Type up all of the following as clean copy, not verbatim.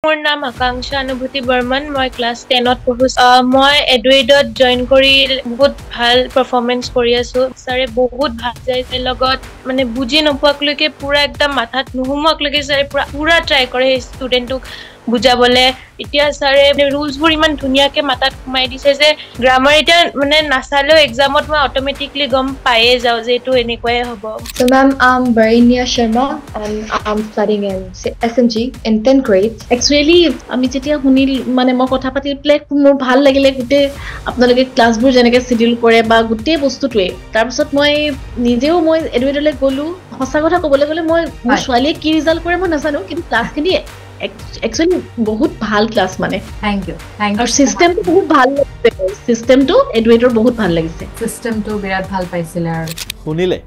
মোৰ নাম আকাংক্ষা অনুভূতি বৰ্মন মই ক্লাছ 10ত পঢ়িছো মই এডুইডত জয়েন কৰি বহুত ভাল পাৰফৰমেন্স কৰি আছো ছাৰে বহুত ভাল যাইছে লগত মানে বুজি নপোৱাকলৈকে পুৰা একদম মাথাত নুহুমকলৈকে ছাৰে পুৰা ট্ৰাই কৰে ষ্টুডেন্টক বুজাবলে এতিয়া ছাৰে ৰুলছবোৰ ইমান ধুনীয়াকে মাথাত সোমাই দিছে যে গ্ৰামাৰ এতিয়া মানে নাচালেও এক্সামত মই অটোমেটিকলি গম পায়ে যাওঁ যে এইটো এনেকুৱাই হ'ব So ma'am, I'm Varinya Sharma and I'm studying in SMG in 10th grade. Actually, আমি যেতিয়া শুনিল মানে মই কথা পাতি মোৰ ভাল লাগিলে গোটেই আপোনালোকে ক্লাছবোৰ যেনেকৈ শিডিউল কৰে বা গোটেই বস্তুটোৱে তাৰপিছত মই নিজেও মই এডুকেটলৈ গ'লো সঁচা কথা ক'বলৈ গ'লে মোৰ ছোৱালীয়ে কি ৰিজাল্ট কৰে মই নাজানো কিন্তু ক্লাছখিনি একচুৱেলি বহুত ভাল ক্লাছ মানে থ্যাংক ইউ আৰু চিষ্টেমটো বহুত ভাল লাগিছে চিষ্টেমটো এডুকেটৰ বহুত ভাল লাগিছে সিস্টেমটো বিৰাট ভাল পাইছিলে আৰু শুনিলে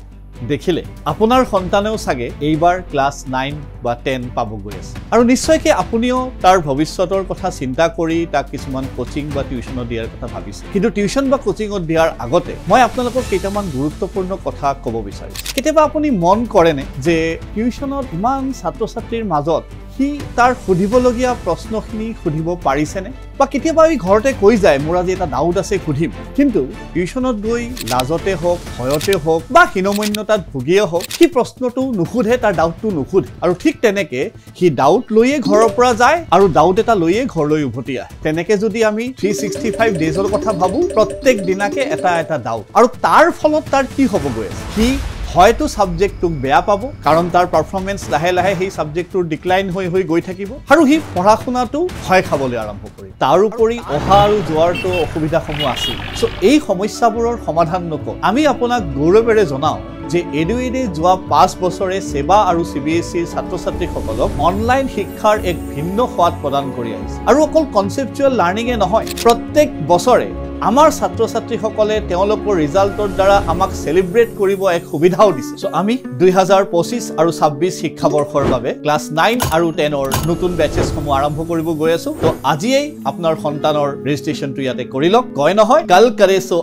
দেখিলে আপোনাৰ সন্তানেও সাগে এইবাৰ ক্লাস 9 বা 10 পাব গৈ আছে আৰু নিশ্চয়কৈ আপুনিও তাৰ ভৱিষ্যতৰ কথা চিন্তা কৰি তাক কিছুমান কোচিং বা টিউচনত দিয়াৰ কথা ভাবিছে কিন্তু টিউচন বা কোচিঙত দিয়াৰ আগতে মই আপোনালোকক কেইটামান গুৰুত্বপূৰ্ণ কথা ক'ব বিচাৰিছো কেতিয়াবা আপুনি মন কৰেনে যে টিউচনত ইমান ছাত্ৰ ছাত্ৰীৰ মাজত কি তাৰ সুধিবলগীয়া প্ৰশ্নখিনি সুধিব পাৰিছেনে বা কেতিয়াবা এই ঘৰতে কৈ যায় মোৰ আজি এটা ডাউট আছে সুধিম কিন্তু টিউচনত গৈ লাজতে হওক ভয়তে হওক বা হীনমন্যতাত ভুগিয়ে হওক কি প্ৰশ্নটো নুখুধে তাৰ ডাউটটো নুখুধে আৰু ঠিক তেনেকে হি ডাউট লৈয়ে ঘৰৰ পৰা যায় আৰু ডাউট এটা লৈয়ে ঘৰলৈ উভতি আহে তেনেকে যদি আমি 365 ডেজৰ কথা ভাবো প্ৰত্যেক দিনাকে এটা এটা ডাউট আৰু তাৰ ফলত তাৰ কি হ'ব গৈ আছে কি হয়তো সাবজেক্টটোক বেয়া পাব কাৰণ তাৰ পাৰফৰমেন্স লাহে লাহে সেই সাবজেক্টটোৰ ডিক্লাইন হৈ গৈ থাকিব আৰু হি পঢ়া-শুনাটো ভয় খাবলৈ আৰম্ভ কৰি তাৰ উপৰি অহা আৰু যোৱাৰটো অসুবিধাসমূহ আছে সো এই সমস্যাবোৰৰ সমাধান নক আমি আপোনাক গৌৰৱেৰে জনাও যে এডুইডে যোৱা 5 বছৰে সেবা আৰু সিবিএসইৰ ছাত্ৰ-ছাত্ৰীসকলক অনলাইন শিক্ষাৰ এক ভিন্ন সোৱাদ প্ৰদান কৰি আহিছে আৰু অকল কনসেপচুৱেল লাৰ্নিঙে নহয় প্ৰত্যেক বছৰে আমাৰ ছাত্ৰ-ছাত্ৰীসকলে তেওঁলোকৰ ৰিজাল্টৰ দ্বাৰা আমাক সেলিব্ৰেট কৰিব এক সুবিধাও দিছে সো আমি 2025 আৰু 26 শিক্ষাবৰ্ষৰ বাবে ক্লাস 9 আৰু 10 ৰ নতুন বেচেছসমূহ আৰম্ভ কৰিব গৈ আছো তো আজিয়েই আপোনাৰ সন্তানৰ ৰেজিষ্ট্ৰেচনটো ইয়াতে কৰি লওক কয় নহয় কাল কৰে সো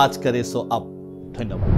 আজ কৰে সো আব ধন্যবাদ